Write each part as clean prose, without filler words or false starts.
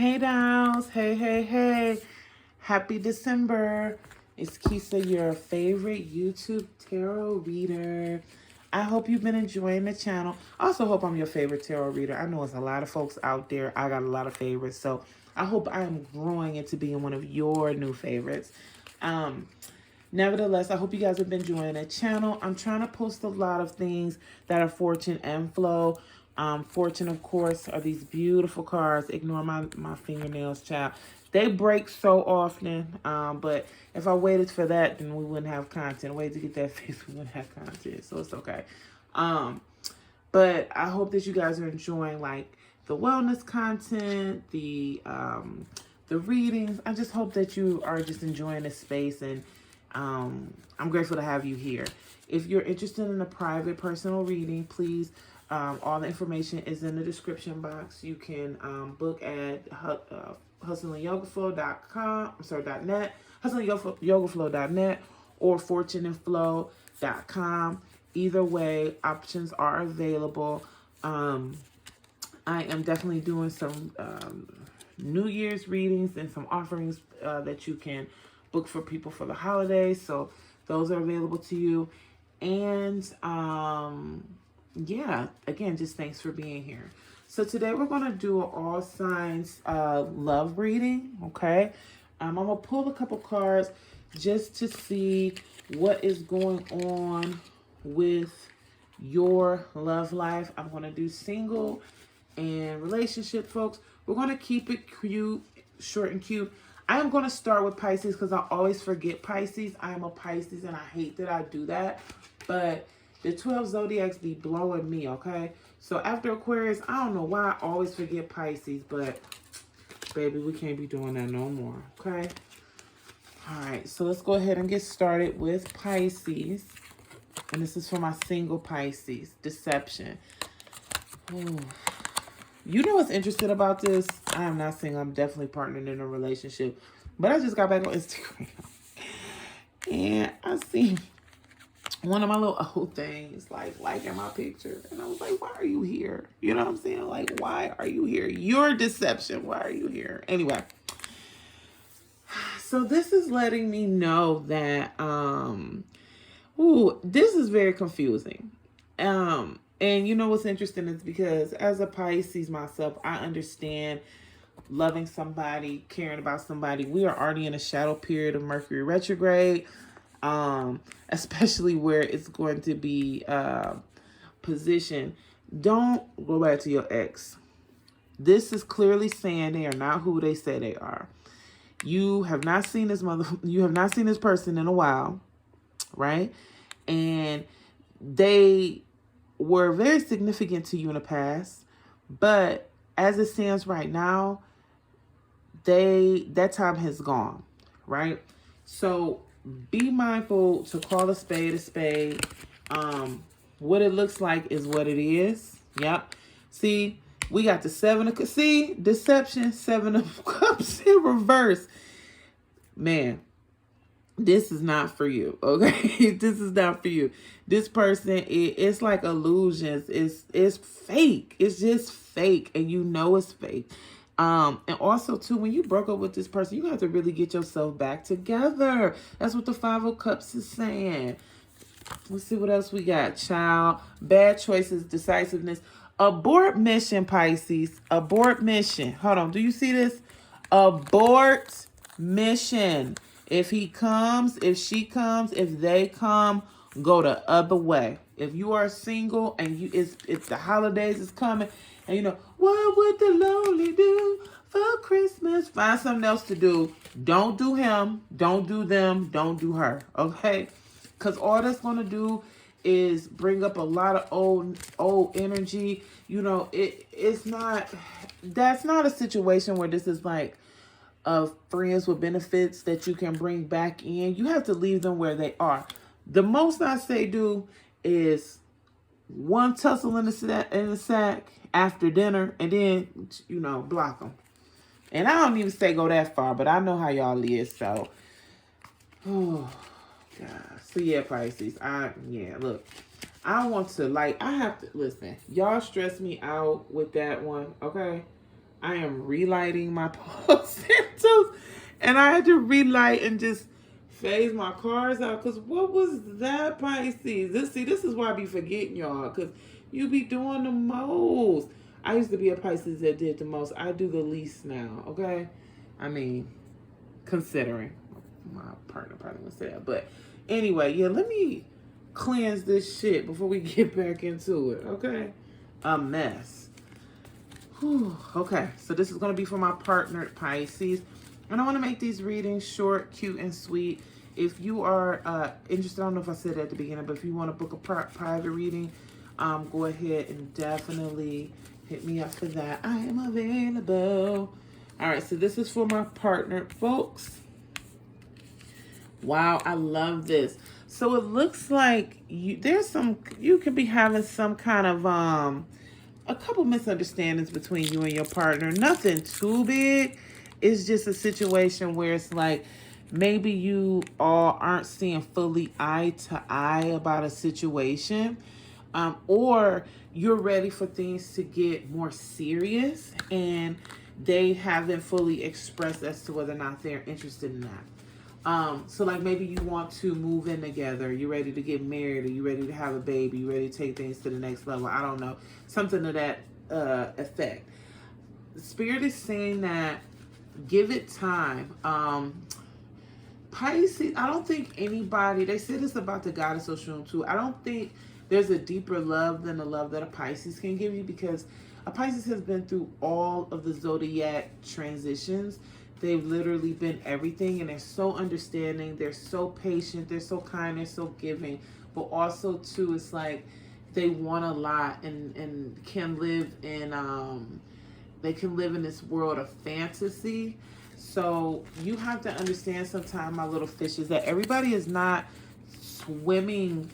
Hey, dolls. Hey, hey, hey. Happy December. It's Kisa, your favorite YouTube tarot reader. I hope you've been enjoying the channel. I also hope I'm your favorite tarot reader. I know there's a lot of folks out there. I got a lot of favorites. So I hope I am growing into being one of your new favorites. Um, Nevertheless, I hope you guys have been enjoying the channel. I'm trying to post a lot of things that are fortune and flow. Fortune, of course, are these beautiful cards. Ignore my fingernails, child. They break so often, but if I waited for that, then we wouldn't have content. Wait to get that fixed, we wouldn't have content, so it's okay. But I hope that you guys are enjoying like the wellness content, the readings. I just hope that you are just enjoying this space, and I'm grateful to have you here. If you're interested in a private personal reading, please, all the information is in the description box. You can book at hustlingyogaflow.com. I'm sorry, .net, hustlingyogaflow.net or fortuneandflow.com. Either way, options are available. I am definitely doing some New Year's readings and some offerings that you can book for people for the holidays. So those are available to you. And yeah, again, just thanks for being here. So today we're going to do an all signs love reading. Okay. I'm going to pull a couple cards just to see what is going on with your love life. I'm going to do single and relationship, folks. We're going to keep it cute, short and cute. I am going to start with Pisces because I always forget Pisces. I am a Pisces and I hate that I do that. But the 12 zodiacs be blowing me, okay? So after Aquarius, I don't know why I always forget Pisces, but baby, we can't be doing that no more, okay? All right, so let's go ahead and get started with Pisces. And this is for my single Pisces. Deception. Ooh. You know what's interesting about this? I am not saying I'm definitely partnered in a relationship, but I just got back on Instagram and I see one of my little old things like liking my picture, and I was like, why are you here? You know what I'm saying? Like, why are you here? Your deception. Why are you here? Anyway, so this is letting me know that this is very confusing. And you know what's interesting is because as a Pisces myself, I understand loving somebody, caring about somebody. We are already in a shadow period of Mercury retrograde, especially where it's going to be positioned. Don't go back to your ex. This is clearly saying they are not who they say they are. You have not seen this you have not seen this person in a while, right? And they were very significant to you in the past, but as it stands right now, that time has gone, right? So be mindful to call a spade a spade. What it looks like is what it is. Yep. See, we got the deception, 7 of cups in reverse. Man, this is not for you, okay? This is not for you. This person, it's like illusions. It's fake. It's just fake, and you know it's fake. And also, too, when you broke up with this person, you have to really get yourself back together. That's what the 5 of Cups is saying. Let's see what else we got. Child, bad choices, decisiveness. Abort mission, Pisces. Abort mission. Hold on. Do you see this? Abort mission. If he comes, if she comes, if they come, go the other way. If you are single and it's the holidays is coming, and you know, what would the lonely do for Christmas? Find something else to do. Don't do him. Don't do them. Don't do her. Okay? Because all that's going to do is bring up a lot of old energy. You know, that's not a situation where this is like of friends with benefits that you can bring back in. You have to leave them where they are. The most I say do is one tussle in the sack after dinner, and then, you know, block them. And I don't even say go that far, but I know how y'all is, so. Oh, God. So, yeah, Pisces. Look. I have to, listen. Y'all stress me out with that one, okay? I am relighting my Palo Santos, and I had to relight and just phase my cards out. Cause what was that, Pisces? This is why I be forgetting y'all. Cause you be doing the most. I used to be a Pisces that did the most. I do the least now. Okay, I mean, considering my partner probably would say that, but anyway, yeah. Let me cleanse this shit before we get back into it. Okay, a mess. Whew. Okay, so this is going to be for my partner, Pisces. And I want to make these readings short, cute, and sweet. If you are interested, I don't know if I said it at the beginning, but if you want to book a private reading, go ahead and definitely hit me up for that. I am available. All right, so this is for my partner, folks. Wow, I love this. So it looks like you could be having some kind of a couple misunderstandings between you and your partner. Nothing too big. It's just a situation where it's like maybe you all aren't seeing fully eye to eye about a situation, or you're ready for things to get more serious and they haven't fully expressed as to whether or not they're interested in that. So like maybe you want to move in together, you're ready to get married, or you're ready to have a baby, you're ready to take things to the next level. I don't know. Something to that effect. The Spirit is saying that give it time. Pisces, I don't think anybody, they said this about the goddess Oshun too. I don't think there's a deeper love than the love that a Pisces can give you, because a Pisces has been through all of the zodiac transitions. They've literally been everything, and they're so understanding. They're so patient. They're so kind. They're so giving. But also, too, it's like they want a lot and can live in they can live in this world of fantasy. So you have to understand sometimes, my little fishes, that everybody is not swimming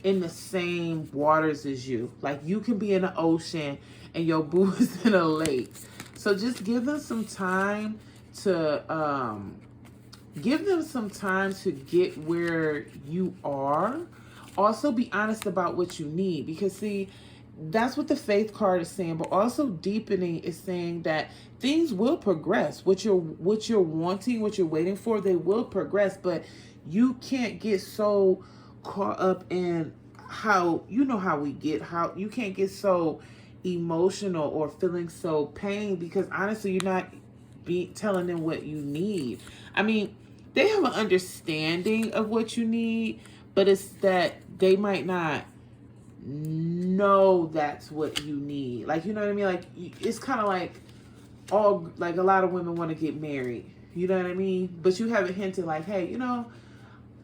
in the same waters as you. Like you can be in the ocean and your boo is in a lake. So just give them some time to get where you are. Also be honest about what you need, because see, that's what the faith card is saying. But also deepening is saying that things will progress. What you're wanting, what you're waiting for, they will progress. But you can't get so caught up in how we get, how you can't get so emotional or feeling so pain, because honestly you're not telling them what you need. I mean, they have an understanding of what you need, but it's that they might not know that's what you need. Like, you know what I mean? Like, it's kind of like a lot of women want to get married. You know what I mean? But you haven't hinted like, hey,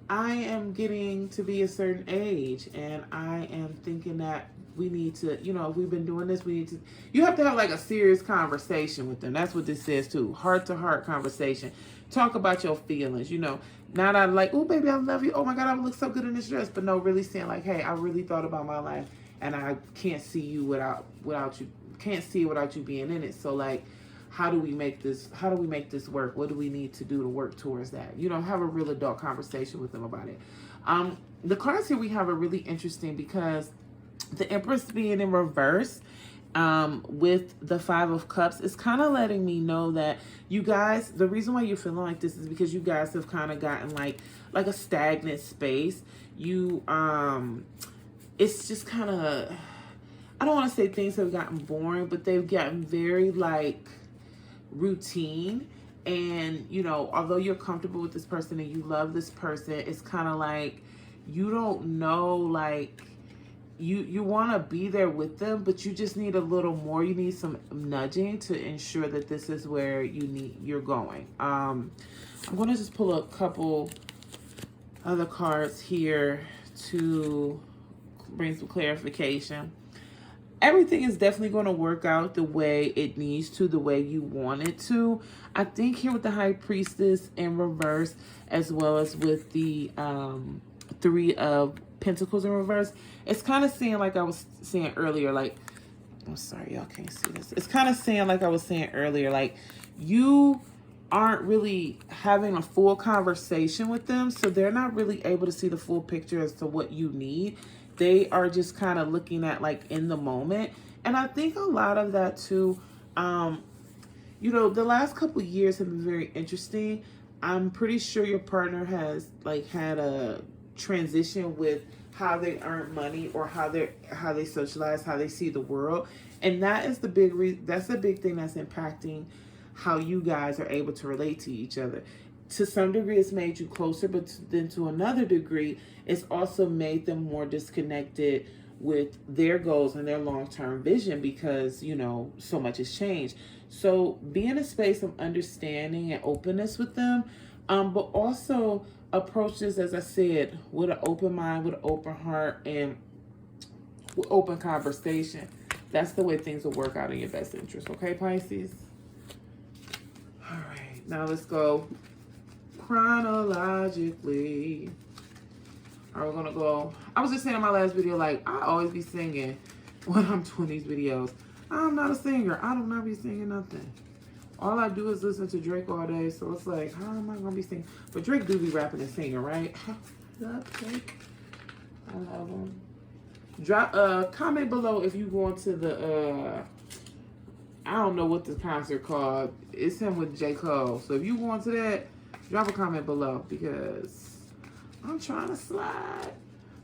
I am getting to be a certain age, and I am thinking that we need to, if we've been doing this, we need to, you have to have like a serious conversation with them. That's what this says too. Heart to heart conversation. Talk about your feelings, not out like, oh baby, I love you. Oh my God, I would look so good in this dress. But no, really saying like, hey, I really thought about my life, and I can't see you without you, can't see it without you being in it. So like, how do we make this work? What do we need to do to work towards that? Have a real adult conversation with them about it. The cards here we have are really interesting, because the Empress being in reverse with the Five of Cups is kind of letting me know that you guys, the reason why you're feeling like this is because you guys have kind of gotten like a stagnant space. It's just kind of, I don't want to say things have gotten boring, but they've gotten very like routine. And although you're comfortable with this person and you love this person, it's kind of like you don't know, like you want to be there with them, but you just need a little more. You need some nudging to ensure that this is where you're going. I'm going to just pull a couple other cards here to bring some clarification. Everything is definitely going to work out the way it needs to, the way you want it to. I think here with the High Priestess in reverse, as well as with the Three of Pentacles in reverse, it's kind of saying, like I was saying earlier, like, I'm sorry, y'all can't see this. It's kind of saying, like I was saying earlier, like you aren't really having a full conversation with them, so they're not really able to see the full picture as to what you need. They are just kind of looking at like in the moment. And I think a lot of that too, you know, the last couple of years have been very interesting. I'm pretty sure your partner has like had a transition with how they earn money or how they socialize, how they see the world. And that is the that's the big thing that's impacting how you guys are able to relate to each other. To some degree it's made you closer, but then to another degree it's also made them more disconnected with their goals and their long-term vision, because you know so much has changed. So be in a space of understanding and openness with them, but also approach this, as I said, with an open mind, with an open heart, and with open conversation. That's the way things will work out in your best interest. Okay, Pisces? All right, now let's go chronologically. All right, we're gonna go. I was just saying in my last video, like, I always be singing when I'm doing these videos. I'm not a singer. I do not be singing nothing. All I do is listen to Drake all day, so it's like, how am I gonna be singing? But Drake do be rapping and singing, right? Love Drake. I love him. Drop comment below if you go into the I don't know what this concert called. It's him with J. Cole. So if you go into that, drop a comment below, because I'm trying to slide.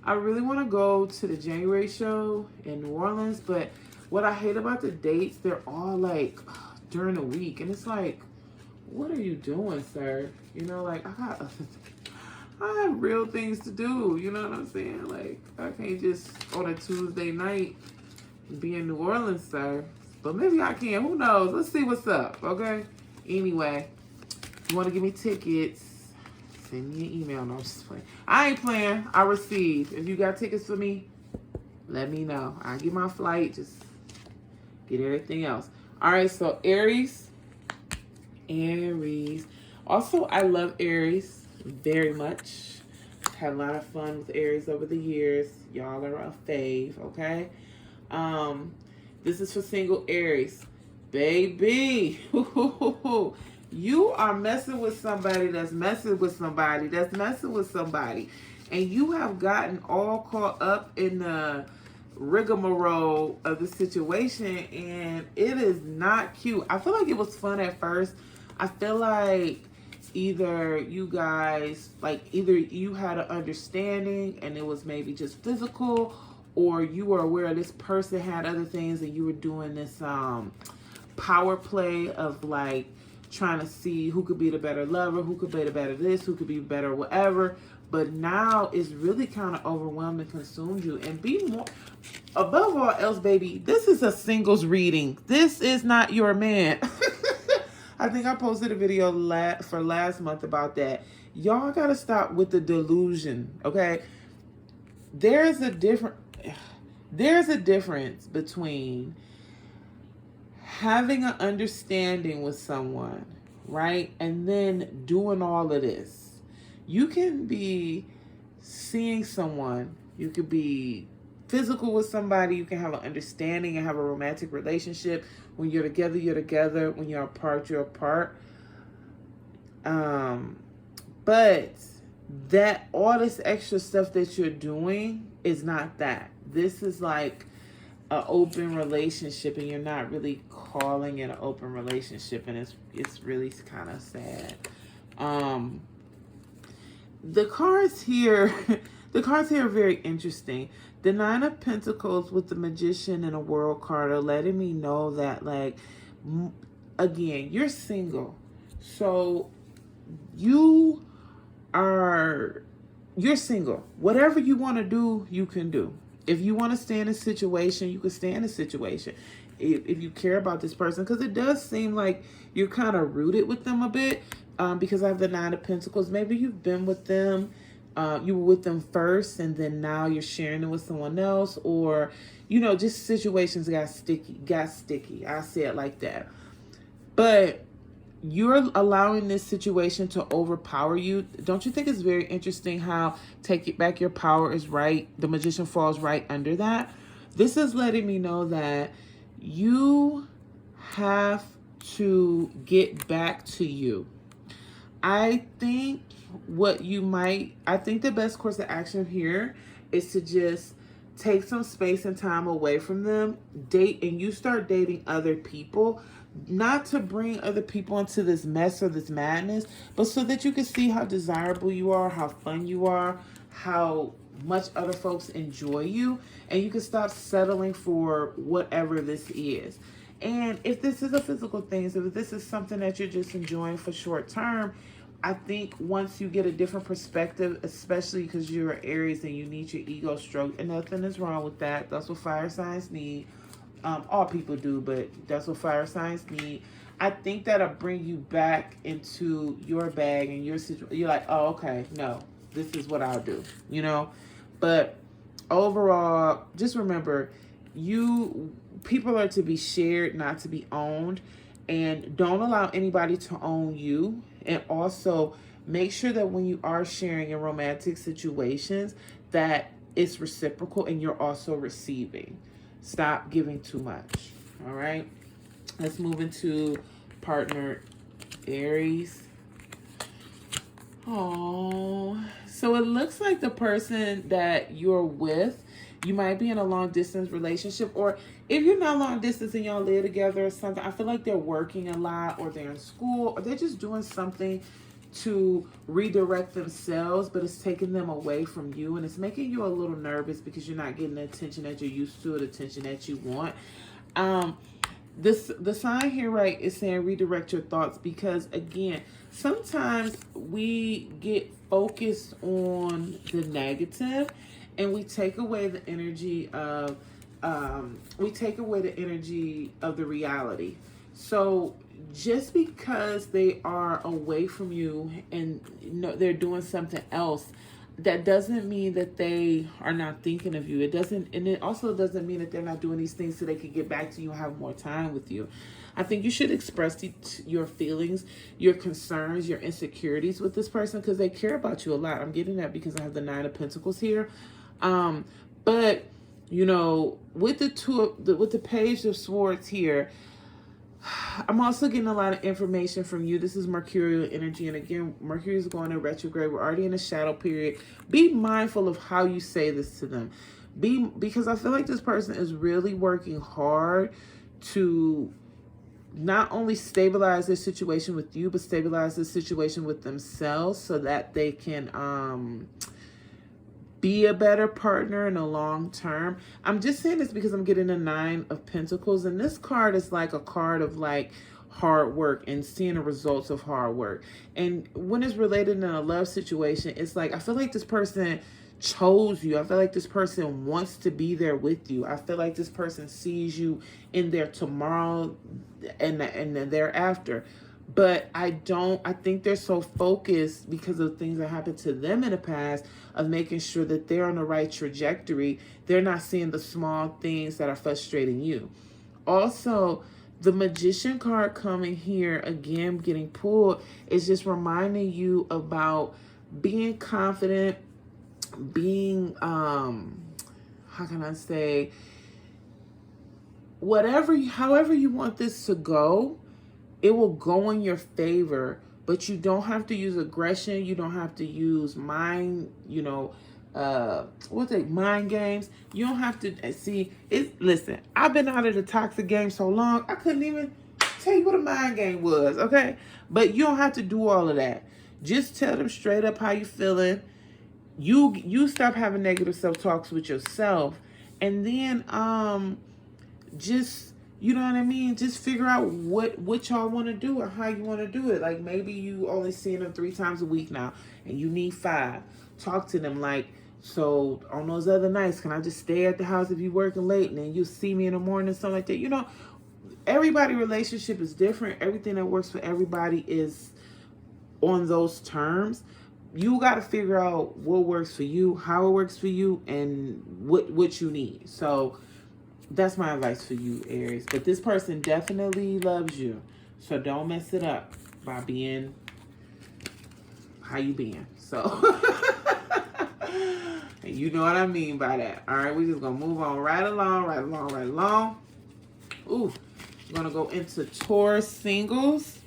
I really want to go to the January show in New Orleans, but what I hate about the dates, they're all like during the week, and it's like, what are you doing, sir? You know, like, I have real things to do, you know what I'm saying? Like, I can't just on a Tuesday night be in New Orleans, sir. But maybe I can, who knows? Let's see what's up, okay? Anyway, if you want to give me tickets, send me an email. No, I'm just playing. I ain't playing. I receive. If you got tickets for me, let me know. I'll get my flight. Just get everything else. All right, so Aries. Aries. Also, I love Aries very much. Had a lot of fun with Aries over the years. Y'all are a fave, okay? This is for single Aries. Baby. You are messing with somebody that's messing with somebody that's messing with somebody. And you have gotten all caught up in the rigmarole of the situation, and it is not cute. I feel like it was fun at first. I feel like either you guys, like, either you had an understanding and it was maybe just physical, or you were aware this person had other things and you were doing this power play of like trying to see who could be the better lover, who could be the better this, who could be better whatever. But now it's really kind of overwhelmed and consumed you. And be more, above all else, baby, this is a singles reading. This is not your man. I think I posted a video for last month about that. Y'all got to stop with the delusion, okay? There's a difference between having an understanding with someone, right? And then doing all of this. You can be seeing someone, you could be physical with somebody, you can have an understanding and have a romantic relationship. When you're together, you're together. When you're apart, you're apart. But that all this extra stuff that you're doing is not that. This is like an open relationship, and you're not really calling it an open relationship, and it's really kind of sad. The cards here, are very interesting. The Nine of Pentacles with the Magician and a World card are letting me know that, like, again, you're single. So you're single. Whatever you want to do, you can do. If you want to stay in a situation, you can stay in a situation. If you care about this person, because it does seem like you're kind of rooted with them a bit, because I have the Nine of Pentacles. Maybe you've been with them. You were with them first, and then now you're sharing it with someone else, or, you know, just situations got sticky. I say it like that. But you're allowing this situation to overpower you. Don't you think it's very interesting how take it back your power is right? The Magician falls right under that. This is letting me know that you have to get back to you. I think the best course of action here is to just take some space and time away from them, date, and you start dating other people not to bring other people into this mess or this madness, but so that you can see how desirable you are, how fun you are, how much other folks enjoy you, and you can stop settling for whatever this is. And if this is a physical thing, so if this is something that you're just enjoying for short term, I think once you get a different perspective, especially because you're Aries and you need your ego stroked, and nothing is wrong with that. That's what fire signs need. All people do, but that's what fire signs need. I think that'll bring you back into your bag and your situation. You're like, oh, okay, no, this is what I'll do, you know? But overall, just remember, people are to be shared, not to be owned. And don't allow anybody to own you. And also make sure that when you are sharing in romantic situations, that it's reciprocal and you're also receiving. Stop giving too much. All right. Let's move into partner Aries. Oh, so it looks like the person that you're with, you might be in a long distance relationship, or if you're not long distance and y'all live together or something, I feel like they're working a lot, or they're in school, or they're just doing something to redirect themselves, but it's taking them away from you, and it's making you a little nervous because you're not getting the attention that you're used to, or the attention that you want. The sign here, right, is saying redirect your thoughts, because again, sometimes we get focused on the negative and we take away the energy of the reality. So just because they are away from you and they're doing something else, that doesn't mean that they are not thinking of you. It also doesn't mean that they're not doing these things so they can get back to you and have more time with you. I think you should express your feelings, your concerns, your insecurities with this person, because they care about you a lot. I'm getting that because I have the 9 of Pentacles here. But you know, with the Page of Swords here, I'm also getting a lot of information from you. This is Mercurial energy. And again, Mercury is going in retrograde. We're already in a shadow period. Be mindful of how you say this to them. Because I feel like this person is really working hard to not only stabilize their situation with you, but stabilize the situation with themselves so that they can be a better partner in the long term. I'm just saying this because I'm getting a 9 of Pentacles, and this card is like a card of like hard work and seeing the results of hard work. And when it's related in a love situation, it's like I feel like this person chose you. I feel like this person wants to be there with you. I feel like this person sees you in their tomorrow and the thereafter. But I think they're so focused because of things that happened to them in the past of making sure that they're on the right trajectory. They're not seeing the small things that are frustrating you. Also, the Magician card coming here, again, getting pulled, is just reminding you about being confident, being, how can I say, however you want this to go, it will go in your favor, but you don't have to use aggression. You don't have to use mind games. You don't have to listen, I've been out of the toxic game so long, I couldn't even tell you what a mind game was, okay? But you don't have to do all of that. Just tell them straight up how you feeling. You stop having negative self-talks with yourself, and then just, you know what I mean? Just figure out what y'all want to do and how you want to do it. Like maybe you only seeing them 3 times a week now and you need 5. Talk to them like, so on those other nights, can I just stay at the house if you're working late and then you see me in the morning, something like that? You know, everybody's relationship is different. Everything that works for everybody is on those terms. You got to figure out what works for you, how it works for you, and what you need. So that's my advice for you, Aries. But this person definitely loves you. So don't mess it up by being how you being. So, and you know what I mean by that. All right, we're just going to move on right along. Ooh, we're going to go into Taurus singles.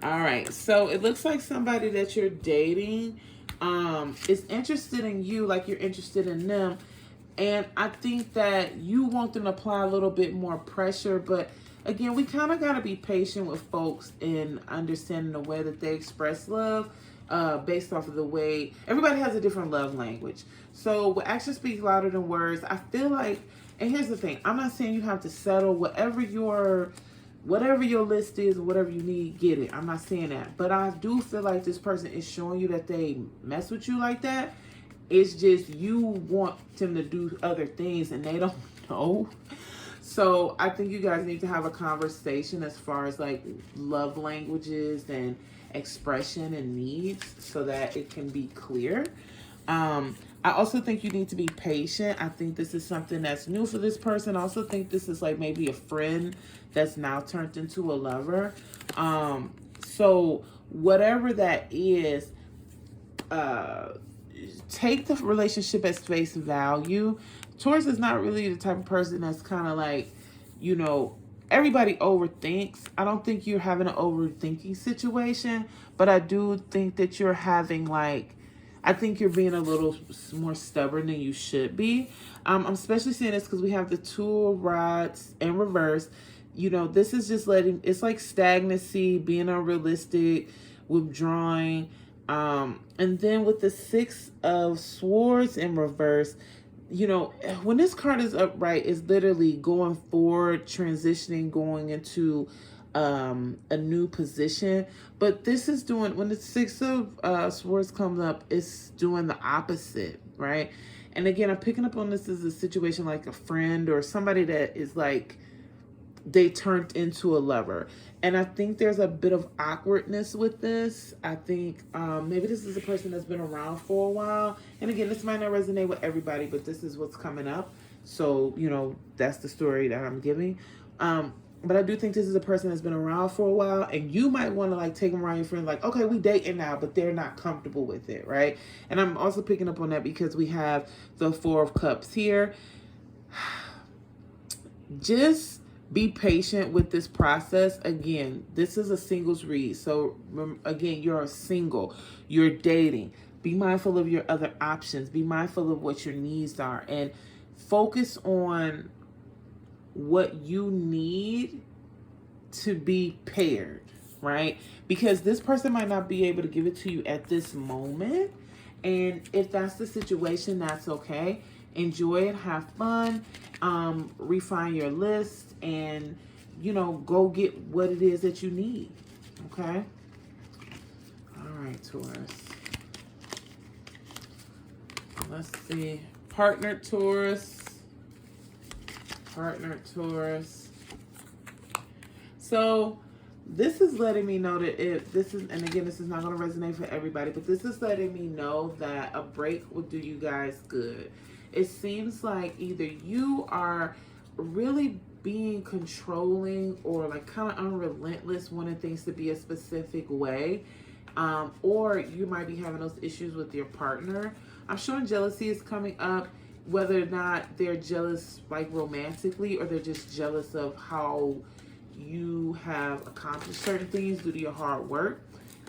All right, so it looks like somebody that you're dating is interested in you like you're interested in them. And I think that you want them to apply a little bit more pressure, but again, we kind of got to be patient with folks in understanding the way that they express love, based off of the way everybody has a different love language. So actions speak louder than words. I feel like, and here's the thing, I'm not saying you have to settle whatever your list is, or whatever you need, get it. I'm not saying that. But I do feel like this person is showing you that they mess with you like that. It's just you want them to do other things and they don't know. So I think you guys need to have a conversation as far as like love languages and expression and needs so that it can be clear. I also think you need to be patient. I think this is something that's new for this person. I also think this is like maybe a friend that's now turned into a lover. So whatever that is, take the relationship at face value. Taurus is not really the type of person that's kind of like, you know, everybody overthinks. I don't think you're having an overthinking situation, but I do think that you're having like, I think you're being a little more stubborn than you should be. I'm especially seeing this because we have the Two of Rods in reverse. You know, this is just it's like stagnancy, being unrealistic, withdrawing. And then with the Six of Swords in reverse, you know, when this card is upright, it's literally going forward, transitioning, going into a new position. But this is doing, when the Six of Swords comes up, it's doing the opposite, right? And again, I'm picking up on this as a situation like a friend or somebody that is like, they turned into a lover. And I think there's a bit of awkwardness with this. I think maybe this is a person that's been around for a while. And again, this might not resonate with everybody, but this is what's coming up. So, you know, that's the story that I'm giving. But I do think this is a person that's been around for a while, and you might want to like take them around your friend, like, okay, we dating now, but they're not comfortable with it, right? And I'm also picking up on that because we have the Four of Cups here. Just be patient with this process. Again, this is a singles read. So again, you're a single, you're dating. Be mindful of your other options. Be mindful of what your needs are and focus on what you need to be paired, right? Because this person might not be able to give it to you at this moment. And if that's the situation, that's okay. Enjoy it, have fun, refine your list, and, you know, go get what it is that you need, okay? All right, Taurus. Let's see. Partner Taurus. Partner Taurus. So this is letting me know that if this is, and again, this is not going to resonate for everybody, but this is letting me know that a break will do you guys good. It seems like either you are really being controlling or like kind of unrelentless, wanting things to be a specific way, or you might be having those issues with your partner. I'm showing jealousy is coming up, whether or not they're jealous like romantically or they're just jealous of how you have accomplished certain things due to your hard work.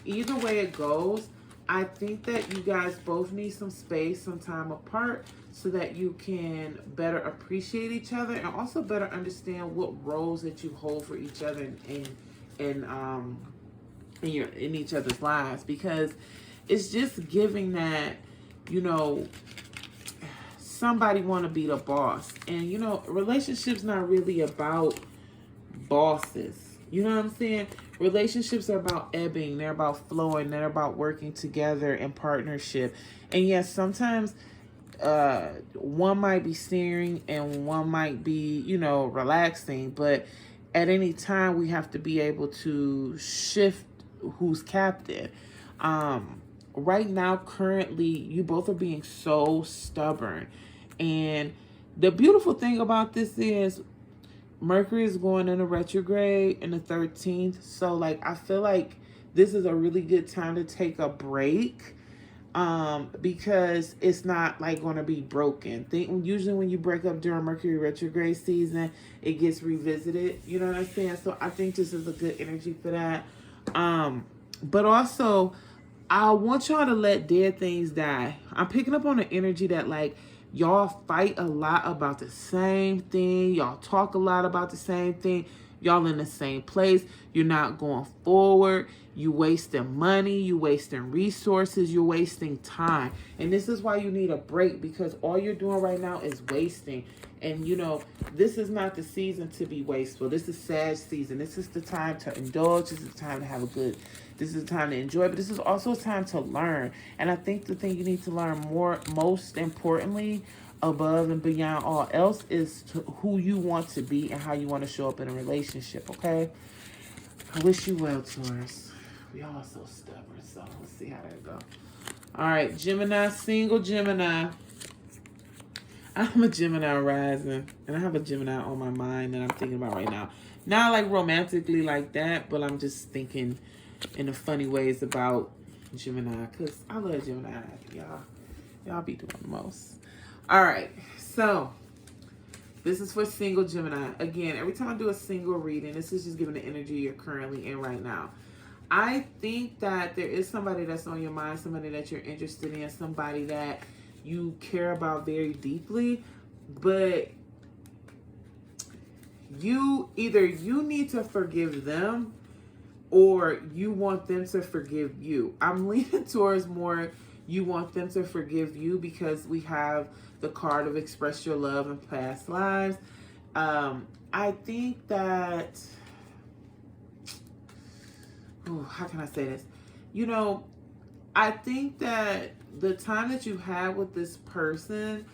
Either way it goes, I think that you guys both need some space, some time apart, so that you can better appreciate each other and also better understand what roles that you hold for each other in each other's lives. Because it's just giving that, you know, somebody want to be the boss. And, you know, relationships not really about bosses. You know what I'm saying? Relationships are about ebbing. They're about flowing. They're about working together in partnership. And yes, sometimes one might be steering and one might be, you know, relaxing. But at any time, we have to be able to shift who's captain. Right now, currently, you both are being so stubborn. And the beautiful thing about this is Mercury is going in a retrograde in the 13th. So, like, I feel like this is a really good time to take a break, because it's not, like, going to be broken. Usually when you break up during Mercury retrograde season, it gets revisited. You know what I'm saying? So, I think this is a good energy for that. But also, I want y'all to let dead things die. I'm picking up on the energy that, like, y'all fight a lot about the same thing. Y'all talk a lot about the same thing. Y'all in the same place. You're not going forward. You wasting money. You wasting resources. You're wasting time. And this is why you need a break, because all you're doing right now is wasting. And, you know, this is not the season to be wasteful. This is Sag season. This is the time to indulge. This is the time to have a good, this is the time to enjoy. But this is also a time to learn. And I think the thing you need to learn most importantly, above and beyond all else, is to who you want to be and how you want to show up in a relationship, okay? I wish you well, Taurus. We all so stubborn, so let's see how that go. All right, Gemini, single Gemini. I'm a Gemini rising, and I have a Gemini on my mind that I'm thinking about right now. Not like romantically like that, but I'm just thinking in the funny ways about Gemini, because I love Gemini. Y'all be doing the most. All right, so this is for single Gemini. Again, every time I do a single reading, this is just giving the energy you're currently in right now. I think that there is somebody that's on your mind, somebody that you're interested in, somebody that you care about very deeply, but you need to forgive them or you want them to forgive you. I'm leaning towards more you want them to forgive you, because we have the card of express your love in past lives. I think that, how can I say this? You know, I think that the time that you had with this person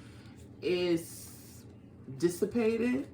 is dissipated,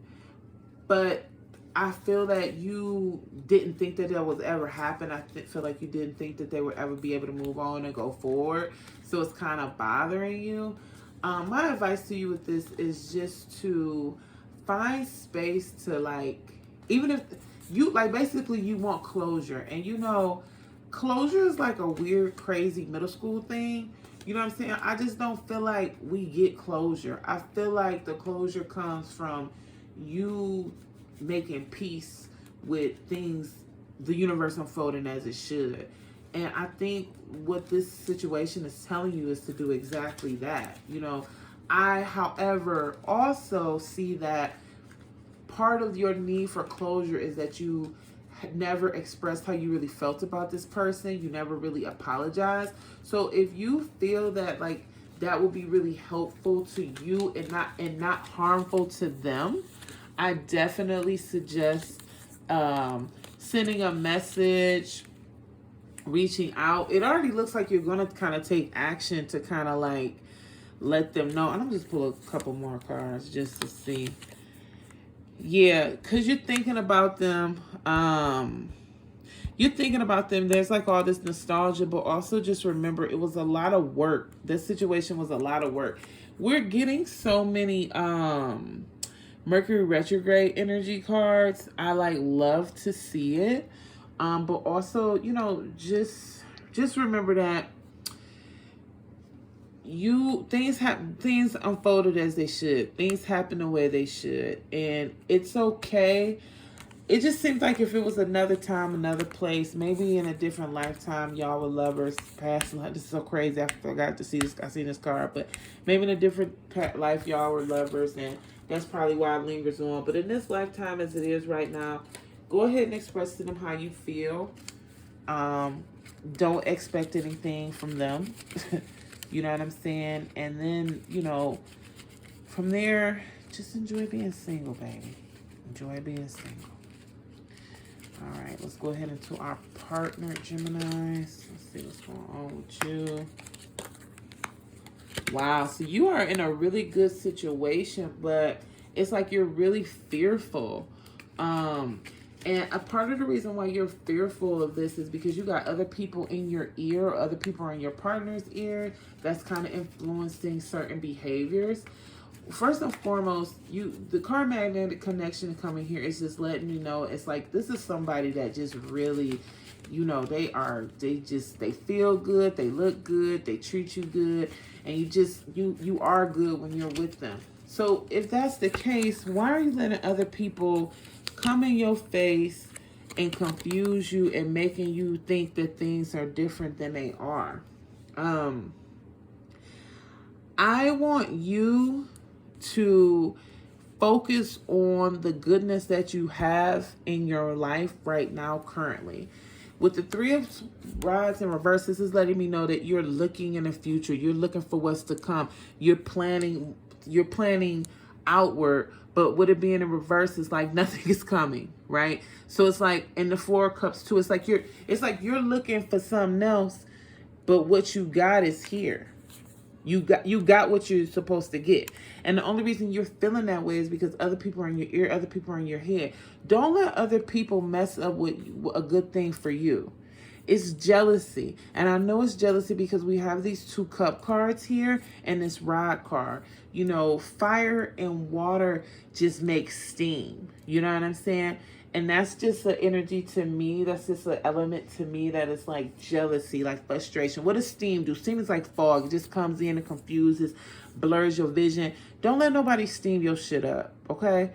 but I feel that you didn't think that that would ever happen. I feel like you didn't think that they would ever be able to move on and go forward. So it's kind of bothering you. My advice to you with this is just to find space to, like, even if you, like, basically you want closure. And you know, closure is like a weird, crazy middle school thing. You know what I'm saying? I just don't feel like we get closure. I feel like the closure comes from you making peace with things, the universe unfolding as it should. And I think what this situation is telling you is to do exactly that. You know, I, however, also see that part of your need for closure is that you never expressed how you really felt about this person. You never really apologized. So if you feel that, like, that will be really helpful to you and not harmful to them, I definitely suggest sending a message, reaching out. It already looks like you're gonna kind of take action to kind of like let them know. And I'm just pull a couple more cards just to see. Yeah, because you're thinking about them. You're thinking about them. There's like all this nostalgia, but also just remember it was a lot of work. This situation was a lot of work. We're getting so many Mercury retrograde energy cards. I like love to see it. But also, you know, just remember that things unfolded as they should. Things happen the way they should. And it's okay. It just seems like if it was another time, another place, maybe in a different lifetime, y'all were lovers, past life. This is so crazy. I forgot to see this. I seen this card, but maybe in a different life, y'all were lovers, and that's probably why it lingers on. But in this lifetime, as it is right now, go ahead and express to them how you feel. Don't expect anything from them. You know what I'm saying? And then, you know, from there, just enjoy being single, baby. Enjoy being single. All right, let's go ahead into our partner, Geminis. Let's see what's going on with you. Wow, so you are in a really good situation, but it's like you're really fearful. And a part of the reason why you're fearful of this is because you got other people in your ear, or other people are in your partner's ear that's kind of influencing certain behaviors. First and foremost, the card magnetic connection coming here is just letting you know it's like this is somebody that just really, you know, they feel good, they look good, they treat you good, and you are good when you're with them. So if that's the case, why are you letting other people come in your face and confuse you and making you think that things are different than they are? I want you to focus on the goodness that you have in your life right now currently. With the Three of Rods in reverse, this is letting me know that you're looking in the future. You're looking for what's to come. You're planning outward, but with it being in reverse, it's like nothing is coming, right? So it's like in the Four of Cups too, it's like you're looking for something else, but what you got is here. You got what you're supposed to get. And the only reason you're feeling that way is because other people are in your ear, other people are in your head. Don't let other people mess up with a good thing for you. It's jealousy. And I know it's jealousy because we have these 2 cup cards here and this rod card. You know, fire and water just make steam. You know what I'm saying? And that's just an energy to me. That's just an element to me that is like jealousy, like frustration. What does steam do? Steam is like fog. It just comes in and confuses, blurs your vision. Don't let nobody steam your shit up, okay?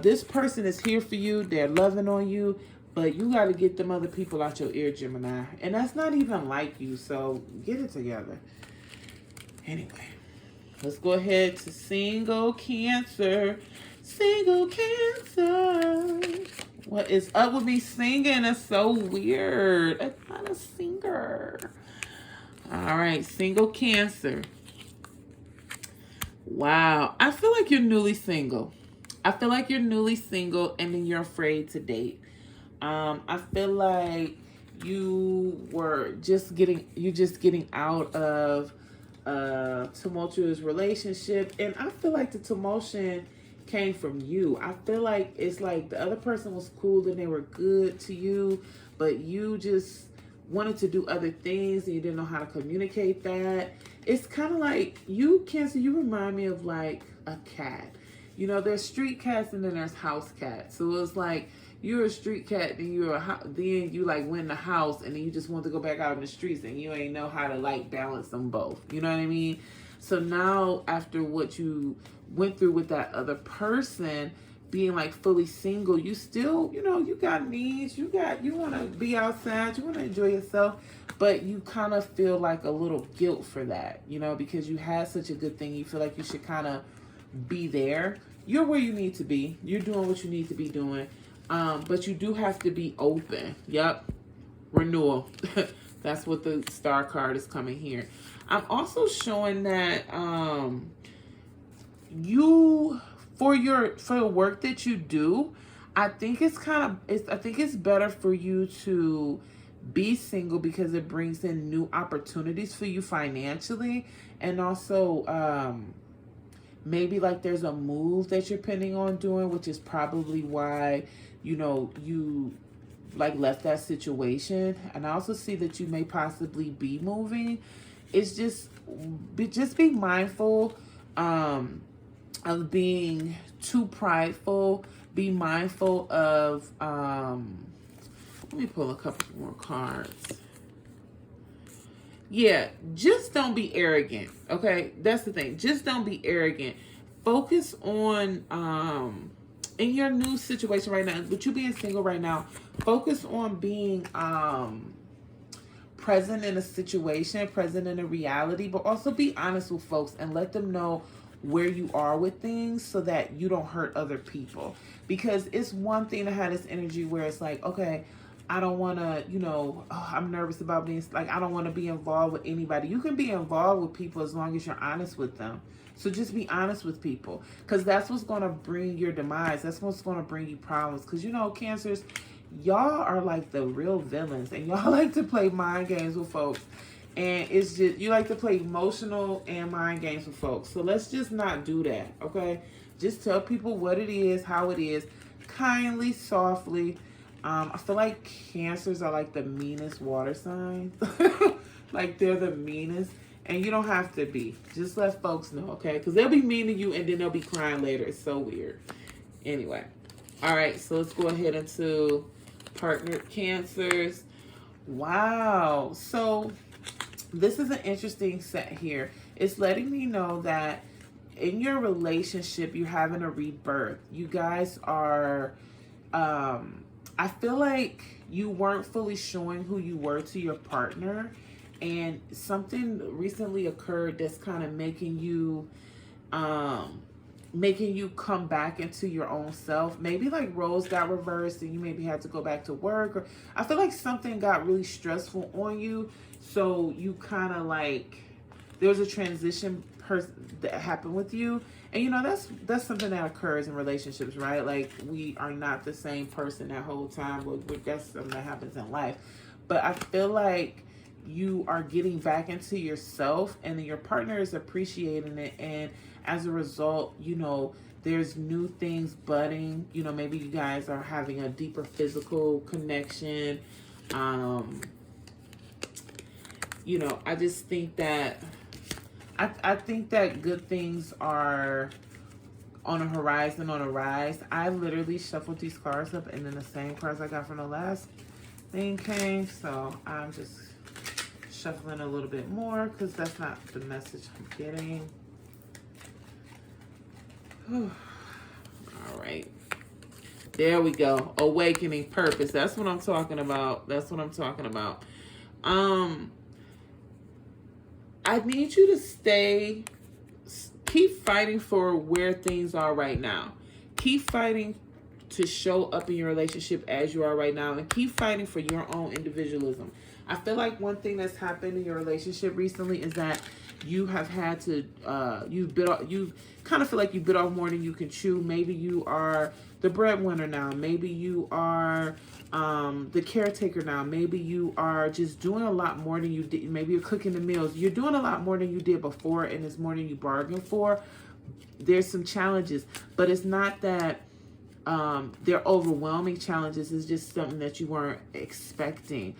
This person is here for you. They're loving on you. But you got to get them other people out your ear, Gemini. And that's not even like you. So get it together. Anyway, let's go ahead to single Cancer. Single Cancer. What is up with me singing? That's so weird. I'm not a singer. All right, single Cancer. Wow. I feel like you're newly single. I feel like you're newly single and then you're afraid to date. I feel like you're just getting out of a tumultuous relationship. And I feel like the tumultuation came from you. I feel like it's like the other person was cool and they were good to you, but you just wanted to do other things and you didn't know how to communicate that. It's kind of like you, Cancer, you remind me of like a cat. You know, there's street cats and then there's house cats. So it's like you're a street cat, then you like win the house, and then you just want to go back out in the streets, and you ain't know how to like balance them both. You know what I mean? So now, after what you went through with that other person, being like fully single, you still, you know, you got needs, you want to be outside, you want to enjoy yourself, but you kind of feel like a little guilt for that, you know, because you had such a good thing. You feel like you should kind of be there. You're where you need to be. You're doing what you need to be doing. But you do have to be open. Yep. Renewal. That's what the star card is coming here. I'm also showing that for the work that you do, I think it's better for you to be single because it brings in new opportunities for you financially, and also maybe like there's a move that you're planning on doing, which is probably why, you know, you like left that situation. And I also see that you may possibly be moving. It's just be mindful of being too prideful. Be mindful of let me pull a couple more cards. Yeah, just don't be arrogant, okay? That's the thing. Just don't be arrogant. Focus on, in your new situation right now, with you being single right now, focus on being present in a situation, present in a reality, but also be honest with folks and let them know where you are with things so that you don't hurt other people. Because it's one thing to have this energy where it's like, okay, I don't want to, you know, I'm nervous about being, like, I don't want to be involved with anybody. You can be involved with people as long as you're honest with them. So just be honest with people, because that's what's going to bring your demise. That's what's going to bring you problems. Because, you know, Cancers, y'all are like the real villains, and y'all like to play mind games with folks. And it's just, you like to play emotional and mind games with folks. So let's just not do that, okay? Just tell people what it is, how it is, kindly, softly. I feel like Cancers are like the meanest water signs. Like they're the meanest. And you don't have to be. Just let folks know, okay? Because they'll be mean to you and then they'll be crying later. It's so weird. Anyway. All right. So let's go ahead into partnered Cancers. Wow. So this is an interesting set here. It's letting me know that in your relationship, you're having a rebirth. You guys are... I feel like you weren't fully showing who you were to your partner, and something recently occurred that's kind of making you making you come back into your own self. Maybe like roles got reversed and you maybe had to go back to work, or I feel like something got really stressful on you. So you kind of like, there was a transition that happened with you. And you know, that's something that occurs in relationships, right? Like, we are not the same person that whole time. That's something that happens in life. But I feel like you are getting back into yourself, and then your partner is appreciating it, and as a result, you know, there's new things budding. You know, maybe you guys are having a deeper physical connection. You know, I just think that I think that good things are on a horizon, on a rise. I literally shuffled these cards up, and then the same cards I got from the last thing came. So I'm just shuffling a little bit more because that's not the message I'm getting. All right. There we go. Awakening purpose. That's what I'm talking about. That's what I'm talking about. I need you to keep fighting for where things are right now. Keep fighting to show up in your relationship as you are right now, and keep fighting for your own individualism. I feel like one thing that's happened in your relationship recently is that you have had to, you kind of feel like you bit off more than you can chew. Maybe you are the breadwinner now. Maybe you are the caretaker now. Maybe you are just doing a lot more than you did. Maybe you're cooking the meals. You're doing a lot more than you did before, and it's more than you bargained for. There's some challenges, but it's not that they're overwhelming challenges. It's just something that you weren't expecting.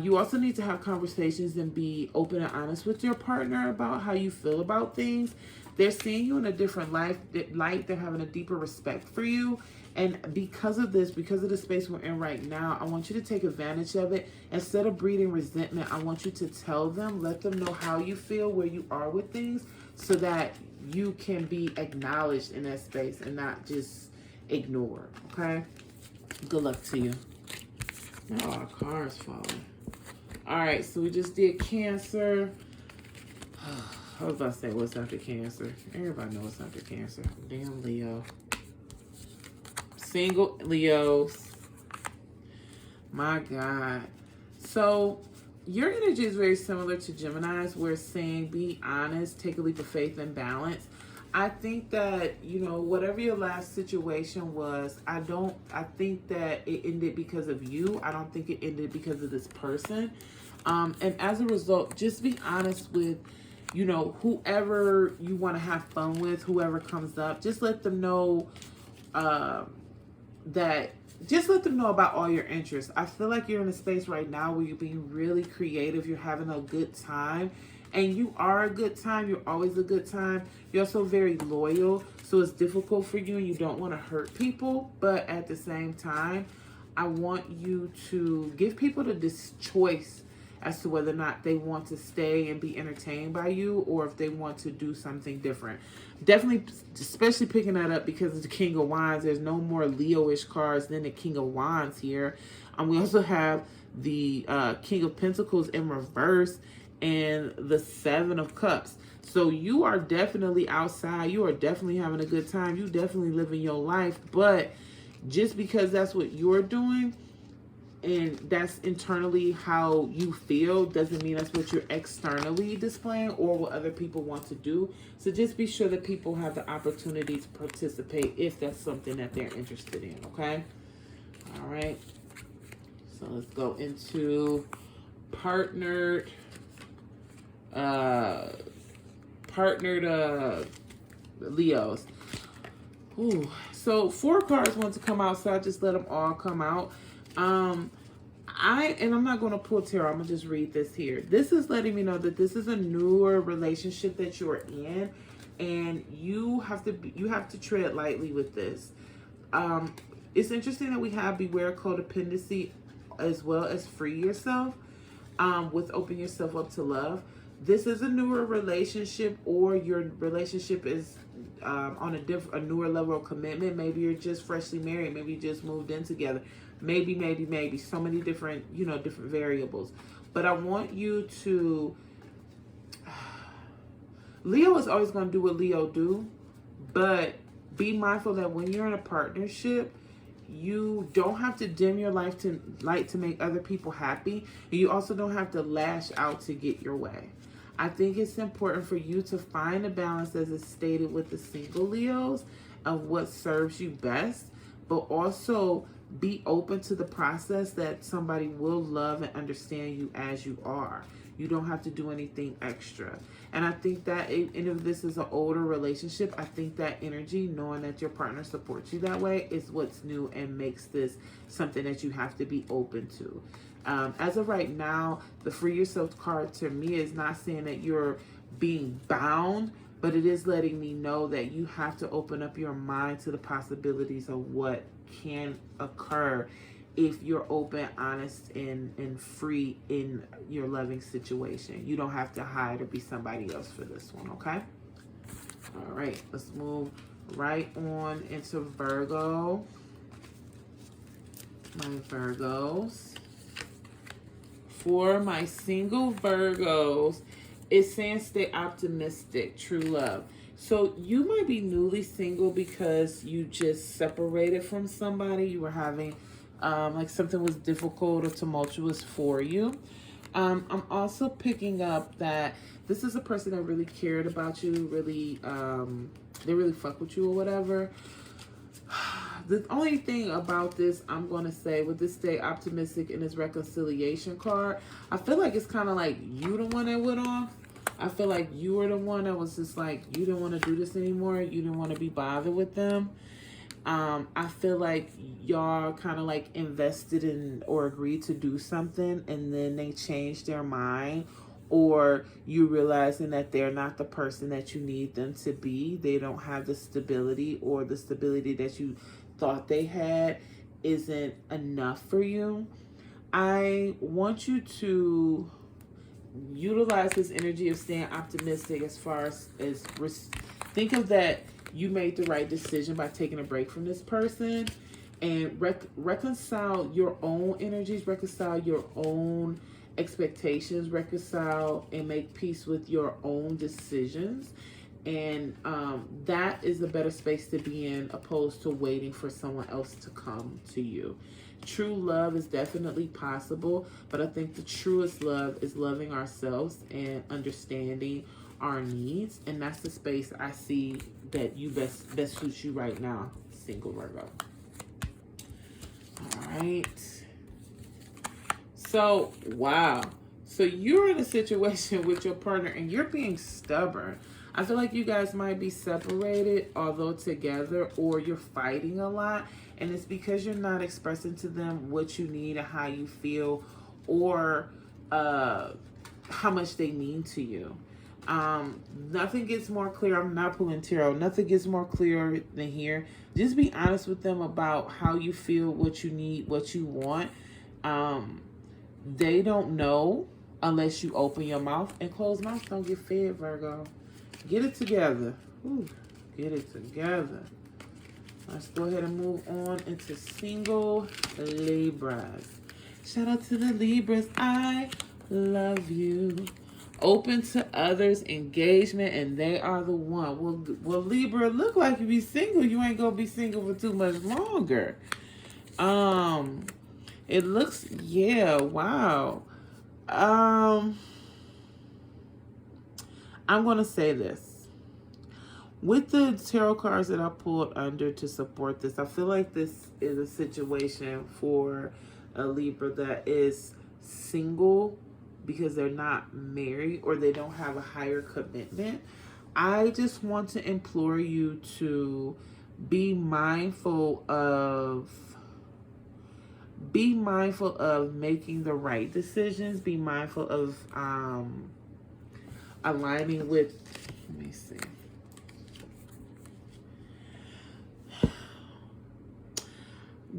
You also need to have conversations and be open and honest with your partner about how you feel about things. They're seeing you in a different light. They're having a deeper respect for you. And because of this, because of the space we're in right now, I want you to take advantage of it. Instead of breeding resentment, I want you to tell them, let them know how you feel, where you are with things, so that you can be acknowledged in that space and not just ignored, okay? Good luck to you. Now our cards falling. All right, so we just did Cancer. I was about to say, what's after Cancer? Everybody knows what's after Cancer. Damn Leo. Single Leos. My God. So your energy is very similar to Gemini's. We're saying be honest, take a leap of faith, and balance. I think that, you know, whatever your last situation was, I think that it ended because of you. I don't think it ended because of this person. And as a result, just be honest with, you know, whoever you want to have fun with, whoever comes up. Just let them know just let them know about all your interests. I feel like you're in a space right now where you're being really creative. You're having a good time. And you are a good time. You're always a good time. You're also very loyal. So it's difficult for you and you don't want to hurt people. But at the same time, I want you to give people this choice as to whether or not they want to stay and be entertained by you, or if they want to do something different. Definitely, especially picking that up because of the King of Wands. There's no more Leo-ish cards than the King of Wands here. We also have the King of Pentacles in reverse and the Seven of Cups. So you are definitely outside. You are definitely having a good time. You definitely living your life. But just because that's what you're doing and that's internally how you feel doesn't mean that's what you're externally displaying or what other people want to do. So just be sure that people have the opportunity to participate if that's something that they're interested in, okay? All right. So let's go into partnered Leos. Ooh. So 4 cards want to come out, so I just let them all come out. I'm not going to pull tarot. I'm going to just read this here. This is letting me know that this is a newer relationship that you're in, and you have to tread lightly with this. It's interesting that we have beware codependency as well as free yourself, with open yourself up to love. This is a newer relationship, or your relationship is on a newer level of commitment. Maybe you're just freshly married. Maybe you just moved in together. Maybe. So many different, different variables. But I want you to... Leo is always going to do what Leo do, but Be mindful that when you're in a partnership, you don't have to dim your light to make other people happy. And you also don't have to lash out to get your way. I think it's important for you to find a balance, as is stated with the single Leos, of what serves you best, but also be open to the process that somebody will love and understand you as you are. You don't have to do anything extra. And I think that, and if this is an older relationship, I think that energy, knowing that your partner supports you that way, is what's new and makes this something that you have to be open to. As of right now, the Free Yourself card to me is not saying that you're being bound, but it is letting me know that you have to open up your mind to the possibilities of what can occur if you're open, honest, and free in your loving situation. You don't have to hide or be somebody else for this one, okay? All right, let's move right on into Virgo. My Virgos. For my single Virgos, it's saying stay optimistic, true love. So you might be newly single because you just separated from somebody. You were having like something was difficult or tumultuous for you. I'm also picking up that this is a person that really cared about you, really, they really fuck with you or whatever. The only thing about this, I'm going to say, with this stay optimistic in this reconciliation card, I feel like it's kind of like you the one that went off. I feel like you were the one that was just like, you didn't want to do this anymore. You didn't want to be bothered with them. I feel like y'all kind of like invested in or agreed to do something, and then they changed their mind, or you realizing that they're not the person that you need them to be. They don't have the stability, or the stability that you thought they had isn't enough for you. I want you to utilize this energy of staying optimistic as far as think of that you made the right decision by taking a break from this person, and reconcile your own energies, reconcile your own expectations, reconcile and make peace with your own decisions. And that is a better space to be in, opposed to waiting for someone else to come to you. True love is definitely possible, but I think the truest love is loving ourselves and understanding our needs, and that's the space I see that you best suits you right now, single Virgo. All right. So, wow. So you're in a situation with your partner and you're being stubborn. I feel like you guys might be separated, although together, or you're fighting a lot. And it's because you're not expressing to them what you need and how you feel, or how much they mean to you. Nothing gets more clear. I'm not pulling tarot. Nothing gets more clear than here. Just be honest with them about how you feel, what you need, what you want. They don't know unless you open your mouth, and closed mouths don't get fed, Virgo. Get it together. Ooh, get it together. Let's go ahead and move on into single Libras. Shout out to the Libras. I love you. Open to others, engagement, and they are the one. Well, Libra, look like you be single. You ain't gonna be single for too much longer. It looks, yeah, wow. I'm gonna say this. With the tarot cards that I pulled under to support this, I feel like this is a situation for a Libra that is single because they're not married or they don't have a higher commitment. I just want to implore you to be mindful of making the right decisions. Be mindful of aligning with, let me see.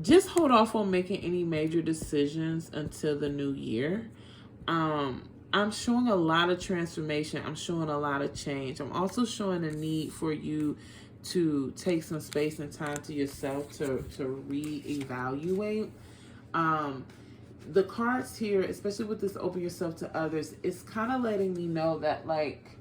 Just hold off on making any major decisions until the new year. I'm showing a lot of transformation. I'm showing a lot of change. I'm also showing a need for you to take some space and time to yourself to reevaluate. The cards here, especially with this open yourself to others, it's kind of letting me know that, like,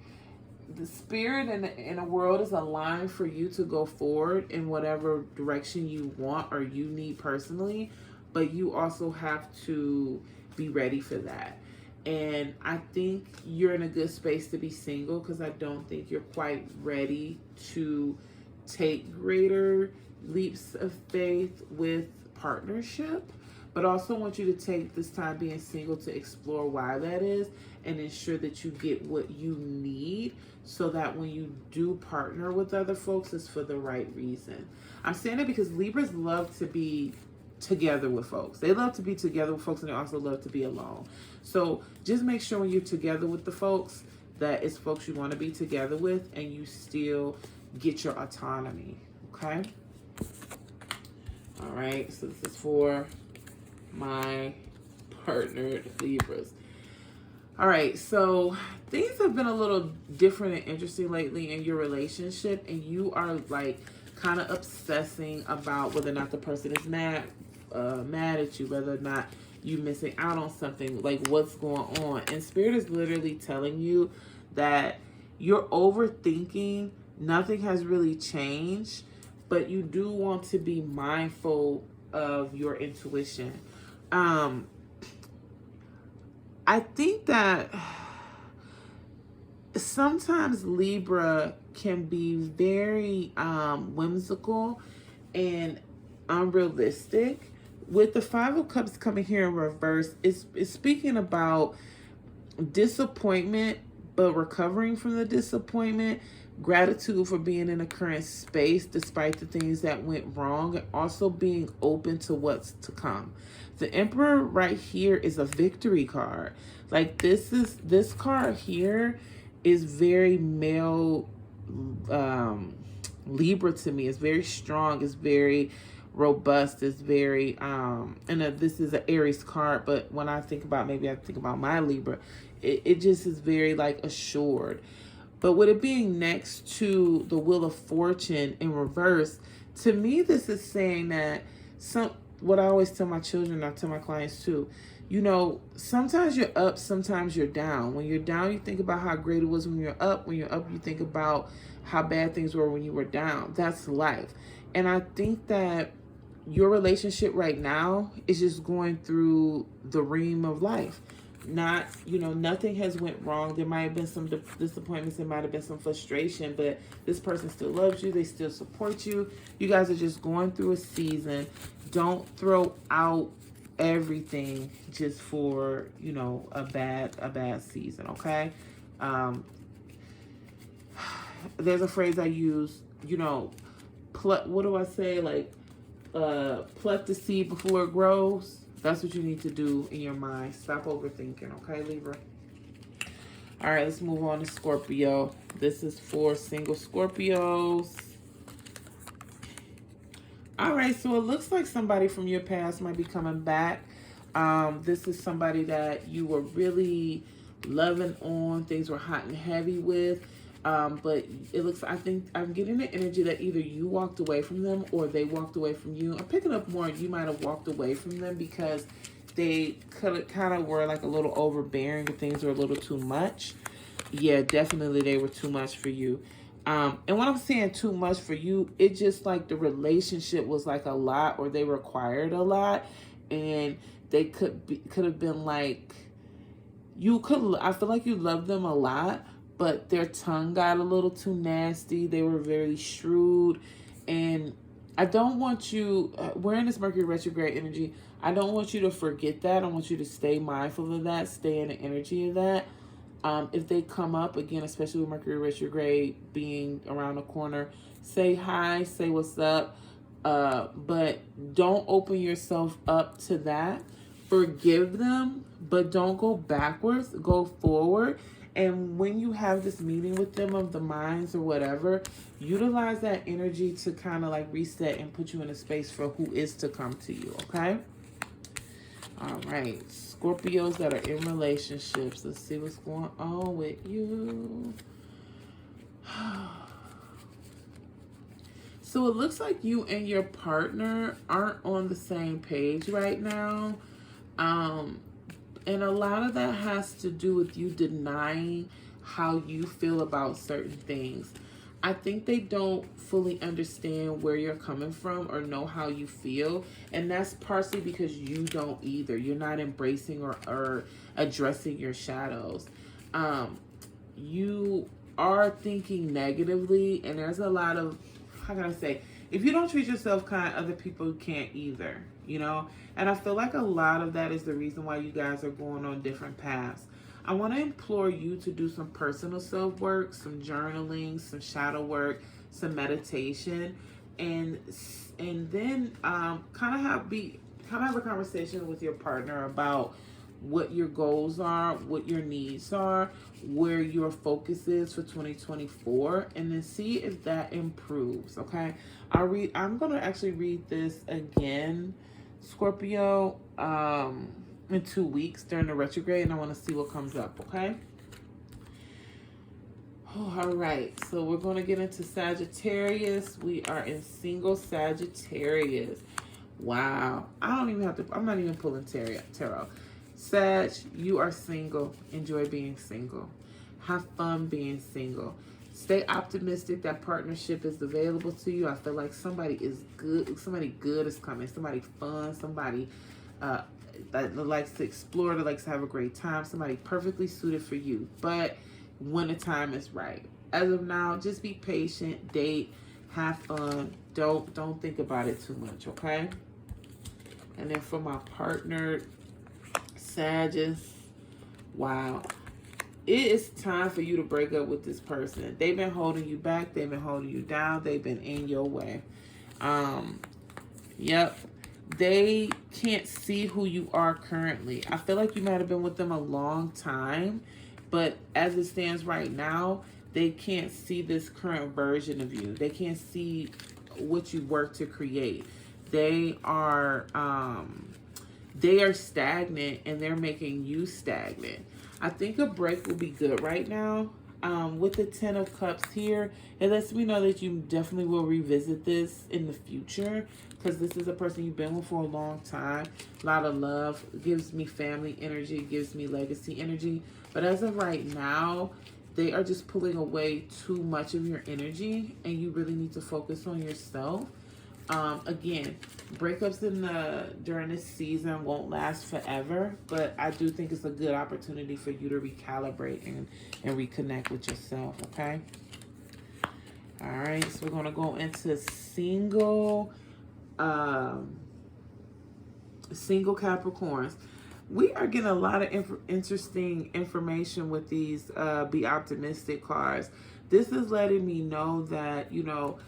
the spirit in the world is aligned for you to go forward in whatever direction you want or you need personally, but you also have to be ready for that. And I think you're in a good space to be single, because I don't think you're quite ready to take greater leaps of faith with partnership. But also want you to take this time being single to explore why that is, and ensure that you get what you need, so that when you do partner with other folks, it's for the right reason. I'm saying it because Libras love to be together with folks. They love to be together with folks, and they also love to be alone. So just make sure when you're together with the folks that it's folks you want to be together with, and you still get your autonomy. Okay? All right. So this is for my partnered Libras. All right, so things have been a little different and interesting lately in your relationship, and you are like kind of obsessing about whether or not the person is mad at you, whether or not you missing out on something, like what's going on. And Spirit is literally telling you that you're overthinking. Nothing has really changed, but you do want to be mindful of your intuition. I think that sometimes Libra can be very whimsical and unrealistic. With the Five of Cups coming here in reverse, it's speaking about disappointment, but recovering from the disappointment, gratitude for being in a current space despite the things that went wrong, and also being open to what's to come. The Emperor right here is a victory card. Like this card here is very male Libra to me. It's very strong. It's very robust. It's very this is an Aries card, but when I think about, maybe I think about my Libra, it just is very like assured. But with it being next to the Wheel of Fortune in reverse, to me this is saying that what I always tell my children, I tell my clients too, you know, sometimes you're up, sometimes you're down. When you're down, you think about how great it was when you're up. When you're up, you think about how bad things were when you were down. That's life. And I think that your relationship right now is just going through the ream of life. Not, you know, nothing has went wrong. There might have been some disappointments. There might have been some frustration, but this person still loves you. They still support you. You guys are just going through a season. Don't throw out everything just for, you know, a bad season. Okay. There's a phrase I use, you know, what do I say? Like, pluck the seed before it grows. That's what you need to do in your mind. Stop overthinking, okay, Libra? All right, let's move on to Scorpio. This is for single Scorpios. All right, so it looks like somebody from your past might be coming back. This is somebody that you were really loving on. Things were hot and heavy with. But it looks, I think I'm getting the energy that either you walked away from them or they walked away from you. I'm picking up more, you might have walked away from them because they kind of were like a little overbearing. Things were a little too much. Yeah, definitely they were too much for you. And when I'm saying too much for you, it just like the relationship was like a lot, or they required a lot, and they could have been like, I feel like you loved them a lot, but their tongue got a little too nasty. They were very shrewd. And I don't want you, we're in this Mercury retrograde energy. I don't want you to forget that. I want you to stay mindful of that. Stay in the energy of that. If they come up, again, especially with Mercury retrograde being around the corner, say hi, say what's up. But don't open yourself up to that. Forgive them, but don't go backwards. Go forward. And when you have this meeting with them of the minds or whatever, utilize that energy to kind of like reset and put you in a space for who is to come to you, okay? All right, Scorpios that are in relationships. Let's see what's going on with you. So it looks like you and your partner aren't on the same page right now. And a lot of that has to do with you denying how you feel about certain things. I think they don't fully understand where you're coming from or know how you feel. And that's partially because you don't either. You're not embracing or addressing your shadows. You are thinking negatively, and there's a lot of, how can I say, if you don't treat yourself kind, other people can't either, you know? And I feel like a lot of that is the reason why you guys are going on different paths. I want to implore you to do some personal self-work, some journaling, some shadow work, some meditation, and then kind of have a conversation with your partner about what your goals are, what your needs are, where your focus is for 2024, and then see if that improves. Okay, I'm gonna actually read this again, Scorpio, in 2 weeks during the retrograde, and I want to see what comes up. Okay. Oh, all right, so we're going to get into Sagittarius. We are in single Sagittarius. Wow. I'm not even pulling tarot. Sag, you are single. Enjoy being single. Have fun being single. Stay optimistic that partnership is available to you. I feel like somebody is good. Somebody good is coming. Somebody fun. Somebody that likes to explore, that likes to have a great time. Somebody perfectly suited for you. But when the time is right. As of now, just be patient, date, have fun. Don't think about it too much, okay? And then for my partner, Sagittarius, wow. It is time for you to break up with this person. They've been holding you back. They've been holding you down. They've been in your way. Yep. They can't see who you are currently. I feel like you might have been with them a long time, but as it stands right now, they can't see this current version of you. They can't see what you work to create. They are stagnant, and they're making you stagnant. I think a break will be good right now. With the 10 of Cups here, it lets me know that you definitely will revisit this in the future, because this is a person you've been with for a long time. A lot of love. Gives me family energy, gives me legacy energy. But as of right now, they are just pulling away too much of your energy, and you really need to focus on yourself. Again, breakups during this season won't last forever, but I do think it's a good opportunity for you to recalibrate and reconnect with yourself, okay? All right, so we're going to go into single Capricorns. We are getting a lot of interesting information with these Be Optimistic cards. This is letting me know that, you know,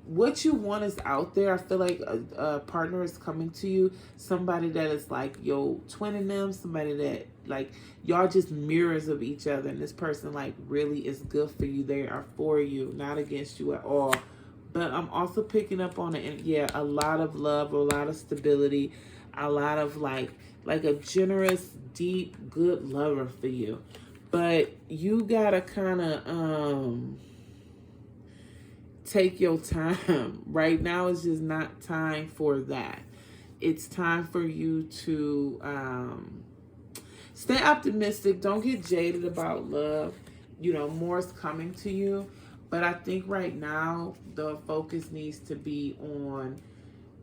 what you want is out there. I feel like a partner is coming to you. Somebody that is like yo twinning them. Somebody that like y'all just mirrors of each other. And this person like really is good for you. They are for you, not against you at all. But I'm also picking up on it. And yeah, a lot of love, a lot of stability, a lot of like a generous, deep, good lover for you. But you gotta kind of take your time. Right now is just not time for that. It's time for you to stay optimistic. Don't get jaded about love. You know, more is coming to you. But I think right now the focus needs to be on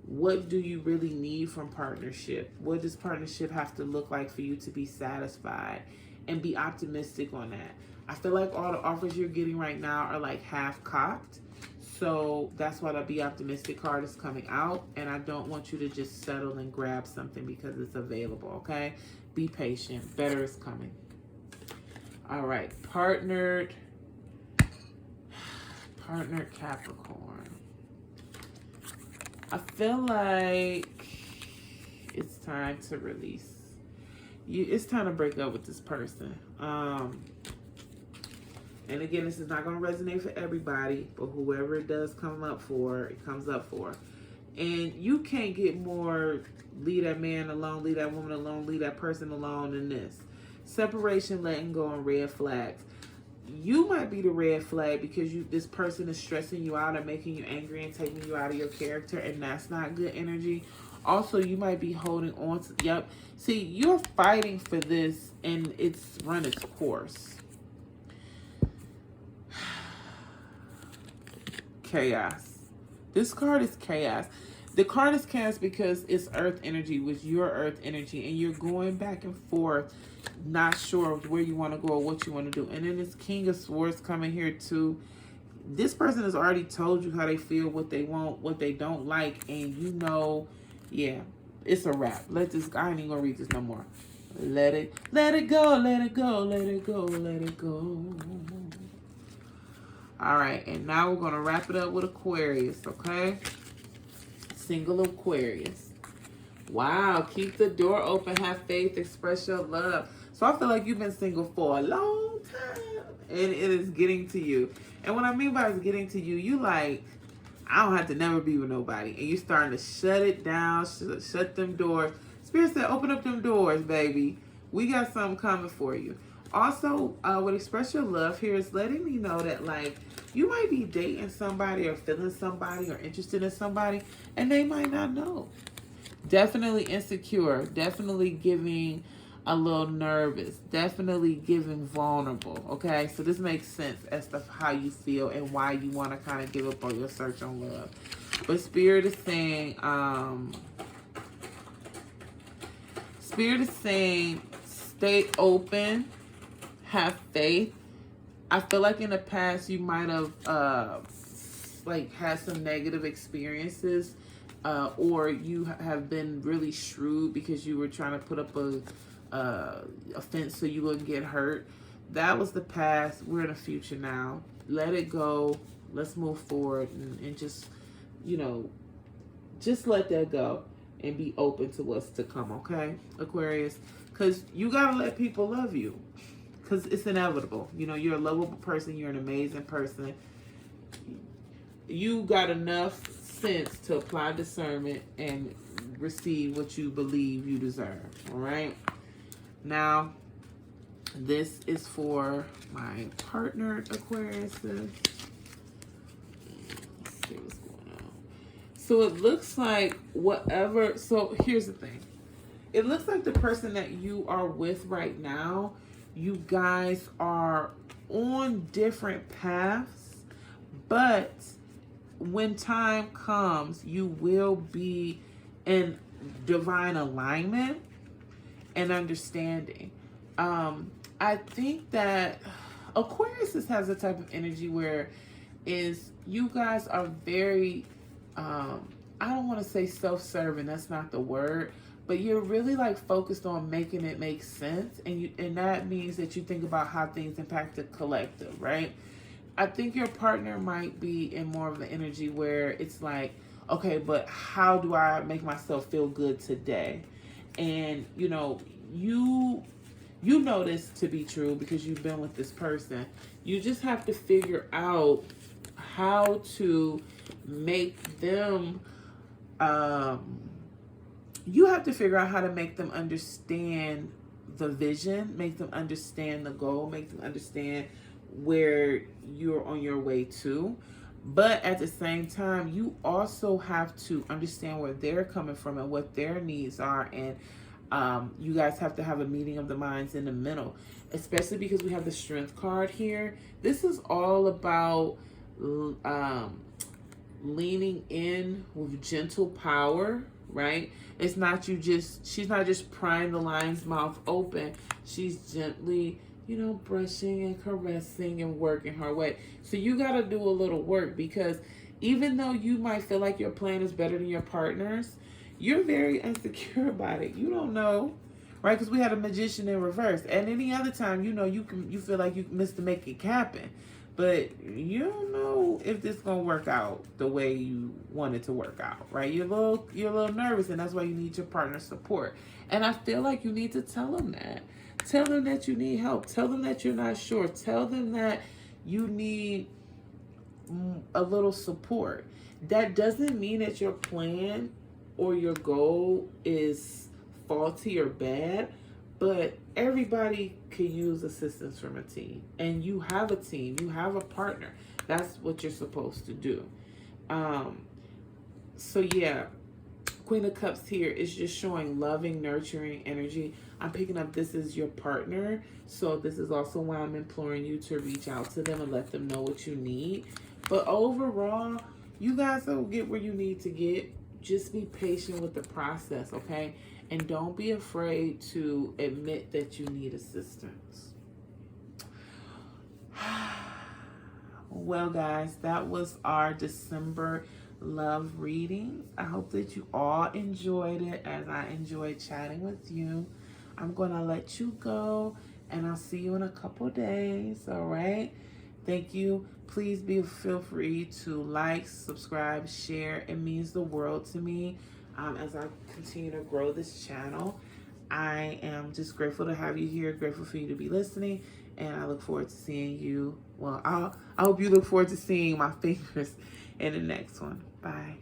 what do you really need from partnership? What does partnership have to look like for you to be satisfied? And be optimistic on that. I feel like all the offers you're getting right now are like half cocked. So that's why the Be Optimistic card is coming out. And I don't want you to just settle and grab something because it's available, okay? Be patient. Better is coming. All right. Partnered Capricorn. I feel like it's time to release. It's time to break up with this person. And again, this is not going to resonate for everybody, but whoever it does come up for, it comes up for. And you can't get more leave that man alone, leave that woman alone, leave that person alone than this. Separation, letting go, and red flags. You might be the red flag because this person is stressing you out and making you angry and taking you out of your character, and that's not good energy. Also, you might be holding on to, yep. See, you're fighting for this and it's run its course. Chaos. This card is chaos. The card is chaos because it's earth energy with your earth energy, and you're going back and forth, not sure where you want to go or what you want to do. And then this King of Swords coming here too. This person has already told you how they feel, what they want, what they don't like, and you know, yeah, it's a wrap. Let this, I ain't even gonna read this no more. Let it go, let it go, let it go, let it go. All right, and now we're gonna wrap it up with Aquarius, okay? Single Aquarius. Wow, keep the door open, have faith, express your love. So I feel like you've been single for a long time, and it is getting to you. And what I mean by it's getting to you, you like, I don't have to never be with nobody. And you're starting to shut it down, shut them doors. Spirit said, open up them doors, baby. We got something coming for you. Also, what express your love here is letting me know that, like, you might be dating somebody or feeling somebody or interested in somebody, and they might not know. Definitely insecure. Definitely giving a little nervous. Definitely giving vulnerable. Okay, so this makes sense as to how you feel and why you want to kind of give up on your search on love. But Spirit is saying, stay open, have faith. I feel like in the past you might have like had some negative experiences, or you have been really shrewd because you were trying to put up a fence so you wouldn't get hurt. That was the past. We're in the future now. Let it go. Let's move forward and just, you know, just let that go and be open to what's to come, okay, Aquarius? Because you got to let people love you. Because it's inevitable. You know, you're a lovable person. You're an amazing person. You got enough sense to apply discernment and receive what you believe you deserve. All right? Now, this is for my partnered Aquariuses. Let's see what's going on. So it looks like whatever. So here's the thing. It looks like the person that you are with right now, you guys are on different paths, but when time comes, you will be in divine alignment and understanding. I think that Aquarius has a type of energy where is you guys are very, I don't want to say self-serving, that's not the word, but you're really like focused on making it make sense, and that means that you think about how things impact the collective, right? I think your partner might be in more of an energy where it's like, okay, but how do I make myself feel good today? And you know this to be true because you've been with this person. You just have to figure out how to make them you have to figure out how to make them understand the vision, make them understand the goal, make them understand where you're on your way to. But at the same time, you also have to understand where they're coming from and what their needs are. And you guys have to have a meeting of the minds in the middle, especially because we have the Strength card here. This is all about leaning in with gentle power, right? It's not she's not just prying the lion's mouth open. She's gently, you know, brushing and caressing and working her way. So you got to do a little work, because even though you might feel like your plan is better than your partner's, you're very insecure about it. You don't know, right? Because we had a Magician in reverse. And any other time, you know, you feel like you missed to make it happen. But you don't know if this gonna work out the way you want it to work out, right? You're a little nervous, and that's why you need your partner's support. And I feel like you need to tell them that. Tell them that you need help. Tell them that you're not sure. Tell them that you need a little support. That doesn't mean that your plan or your goal is faulty or bad, but everybody can use assistance from a team. And you have a team. You have a partner. That's what you're supposed to do. So yeah, Queen of Cups here is just showing loving, nurturing energy. I'm picking up this is your partner. So this is also why I'm imploring you to reach out to them and let them know what you need. But overall, you guys will get where you need to get. Just be patient with the process, okay? And don't be afraid to admit that you need assistance. Well, guys, that was our December love readings. I hope that you all enjoyed it as I enjoyed chatting with you. I'm going to let you go, and I'll see you in a couple days, all right? Thank you. Please feel free to like, subscribe, share. It means the world to me as I continue to grow this channel. I am just grateful to have you here, grateful for you to be listening, and I look forward to seeing you. Well, I hope you look forward to seeing my fingers in the next one. Bye.